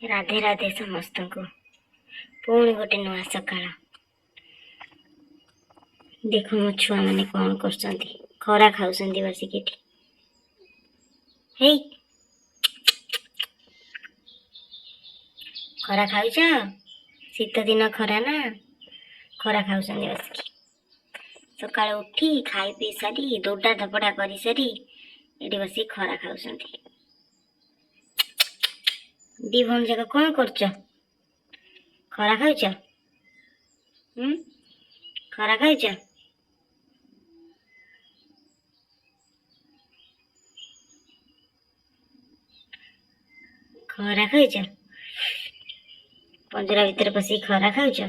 राधे राधे समस्त को पुणी गोटे नुआ सकाळ। देख मो छुआ मैंने कौन कर खरा खाऊं बसिक हे खरा खाऊ शीत दिन खरा ना खरा खाऊं बसिक सकाळ उठी खाई पी सारी दौड़ा धपड़ा कर सारी ये बस खरा खाऊं। दी भौणी जाक कौन कर खरा खाऊच खरा खाऊच खरा खाऊच पंजरा भीतर पशि खरा खाऊच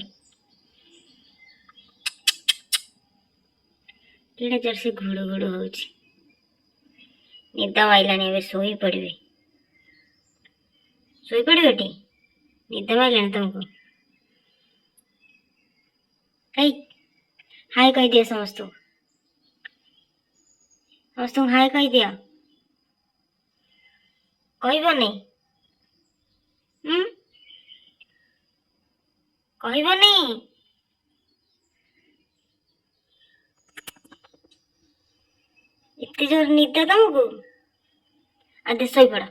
कि जोर से घुड़ु घुड़ु हो निद आईलानी शोई पड़े शोई पड़े टी निद आईलानी तुमको हाय हाय कह दिया समस्त समस्त हाय कह दिया कहबनी कहबनी एते जोर निद तुमको आदे शोई पड़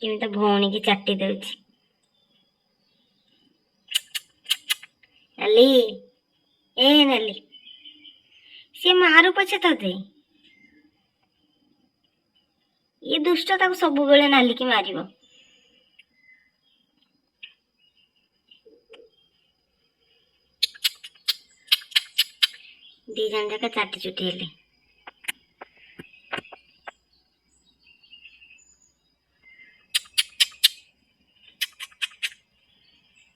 कि तो भौणी की चाटी दउची नाली ए नाली सी मारू पछे ते ये दुष्ट ताको सब बेले नाली की मारिबो दी जन जाक चाटी चुटी हेले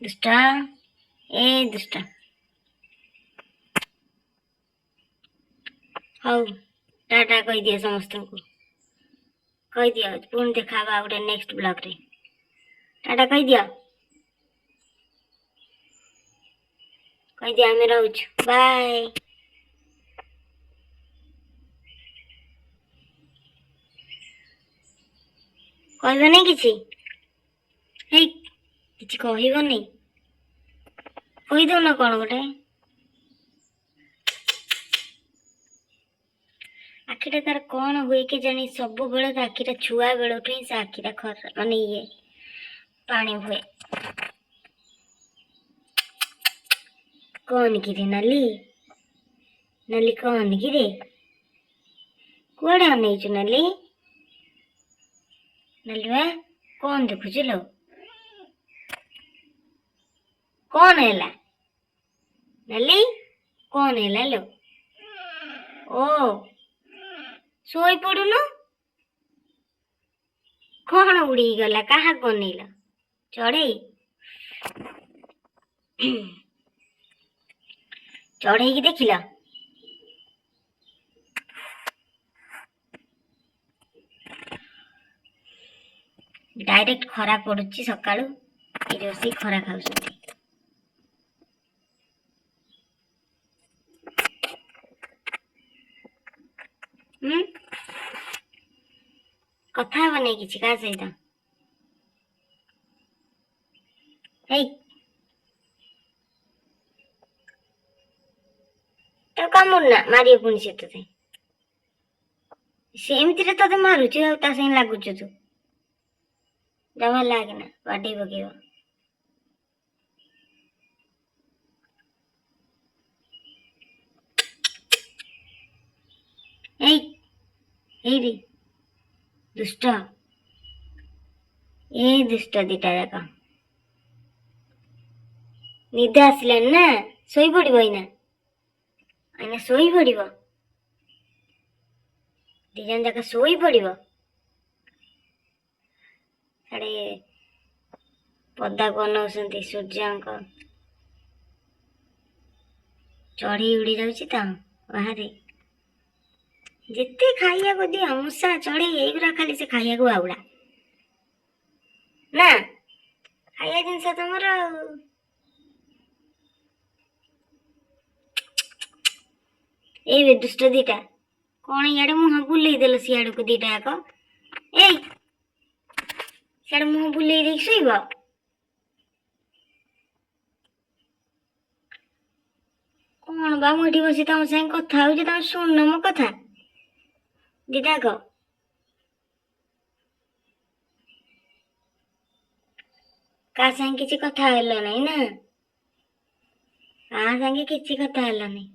दुष्टा ए दुष्टा हाउ टाटा कह दिया समस्त को कह दिया पुणी देखा गोटे नेक्स्ट ब्लॉग रे टाटा कह दिया आम रोच बाय कहबनी किछि हे किछि कहबनी कही दो ना कौन गोटे आखिटा तार कौन हुए के जानी सब बेले तो आखिटा छुआ बेल से आखिटा खर माने ये पानी हुए कौन कि रे नाली नाली कौन कि रे कुआड़े अनेचु नाली नाली बा कौन देखुच लो कौन है नाली कौन है लो ओ सोई पड़ुन कौन उड़ी गला कहा कनेल चढ़े चढ़े की देखिल डायरेक्ट खरा पड़ुची सकाळू ये बस खरा खाऊं कथा बने किसी का सहित तो कामुना मारिए पुणी से ते सेमती ते मारुच लगुच तू जमा लागना बाडे पकेब रे दुष्ट ए दुष्ट दीटा जाक निद आसला ना शोई पड़ो आईना शोई पड़ो दिजन जाक शोई पड़ो साड़े पदा को अनाउंट सूर्य चढ़ी उड़ी जाऊँगी तो बाहर जिते खाइया को दिया मूसा चढ़े यहीगुरा खाली से खाइया को बाउला ना खाइया जिनस तुमर ए दुष्ट दीटा कौन इे मुह बुले देल सियाड़ को दीटा जाक ए सियाड़ मुह बुले दे शोब कौन बा मुझे बस तुम साथ कथा हो तुम शुण मो कथा दीटा जाक का साथ किसी कथा नहीं ना का सागे किसी कथा नहीं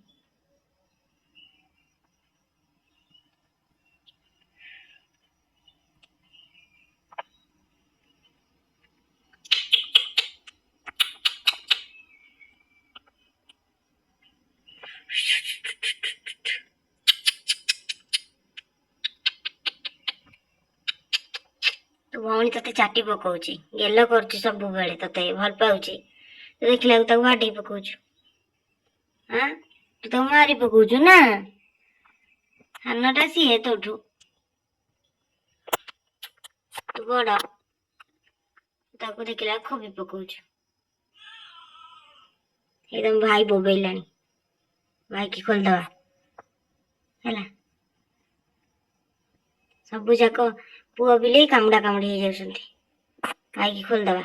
तो भौणी ते चाटी पकाउची गेल कर सब बेले ते भल पाऊँ देखला बाड़ी पकाऊ हाँ तू तो मारी पकाऊ ना सानटा सी तोठू तू बड़ ताको देखला खबी पकाऊ एकदम भाई बोबेला भाई की खोलदवा है सब जाक पुआ बिले कामुड़ा कामुड़ी हो जाती भाई की खोलदवा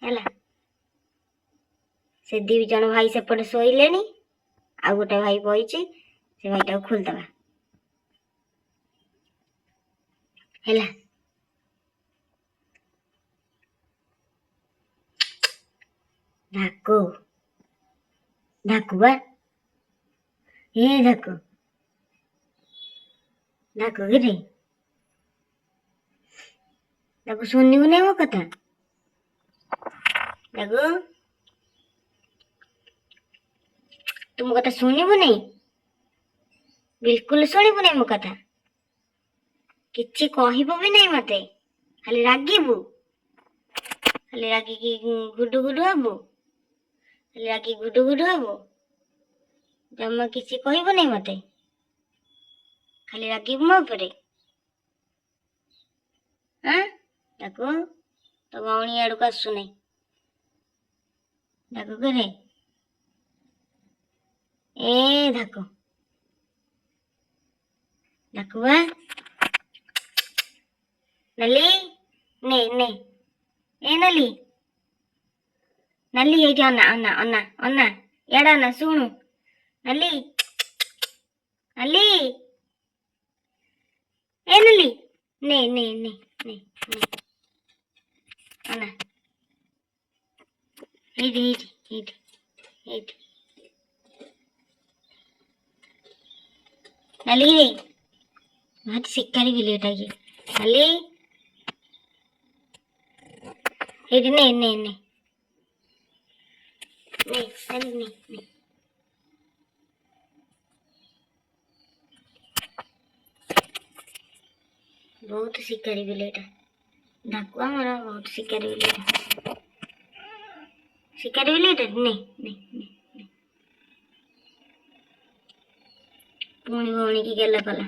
है से दी जन भाई सेपटे शोले आ गोटे भाई बही से भाईटा खोलदवा है धाकु धाकु बा हे धाकु धाकु गिरी धाकु सुननी नहीं मो कथा धाकु तुम कथा शुणु नहीं बिल्कुल शुणु नहीं मो कथा किछि कहबो भी नहीं मते खाली रागिबू खाली रागी की गुडु गुडु हबू खाली रागी गुडु गुडु हबू जमा किछि कहबो नहीं मते खाली रागिबू मो उपरे हाँ डाको तो भौणी आड़ को आसु नहीं डाको करे ए धाको डाकुआ नली ने ने ए नली नली ये अन्ना अन्ना अन्ना अन्ना याड़ा ना सुनु नली नली ए नली ने ने ने ने ने अन्ना हेडी हेडी हेडी हेडी नली रे बहुत शिकारी भी लेटा ये नली हेडी ने ने ने ने नली ने ने बहुत शिकारी भी लेटा डाकुआ मारा बहुत शिकारी भी लेटा शिकारी भी लेटा ने ने ने पुणी भौणी की गेला कला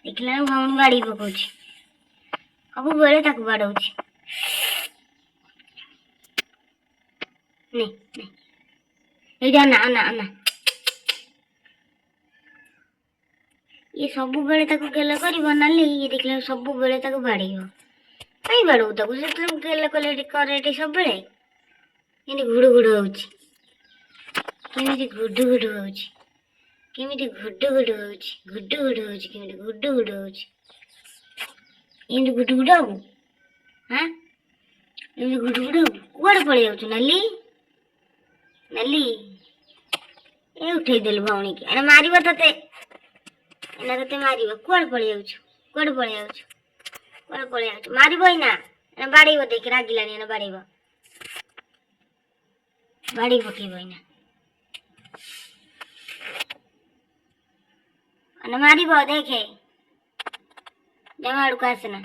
देखला भौणी बाड़ी पकाउची सब बेले ताकू बाड़ाउची ने ने एटा अन्ना अन्ना अन्ना ये सब बेले ताकू गेला करिवो नाली ये देखला सब बेले ताकू बाड़ीबो कई बाड़ू ताकू से गेला कले करे सब बेले इनी घुडु घुडु होउची केमिति घुडु घुडु होउची केमिति घुडु घुडु होउची घुडु घुडु होउची केमिति घुडु घुडु होउची इनी घुडु घुडु होबू हाँ इनी घुडु घुडु कुआडे पळै जाउछु नाली नाली ए उठै देल भौणी की अरे मारिबो तते एना तते मारिबो कुआडे पळै जाउछु कुआडे पळै जाउछु कुआडे पळै जाउछु मारिबो इना एना बाड़ीबो देख रागिलानी एना बाड़ीबो बाड़ी पकेबो इना एना मारिबो देखे जमा आड़ू आसना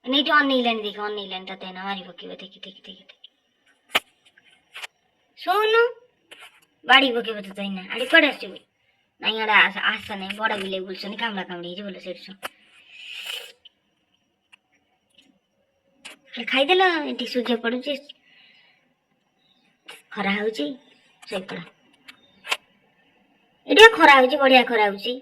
नहीं तो अनैलानी देख अनैलानी तते ना मारी पकेबो देखि देखि देखि सोनु बाड़ी पकेबो तते ना आड़ी पड़े आसबे नहीं आड़ा आस नहीं बड़ा बिले बुलसनी कामड़ा कामड़ी जे बोले सेठ खाईदेल एटी सूर्य पड़ुची खरा होची ଶୋଇପଡ଼। ଏଠି ଖରା ହେଉଛି, ବଢ଼ିଆ ଖରା ହେଉଛି।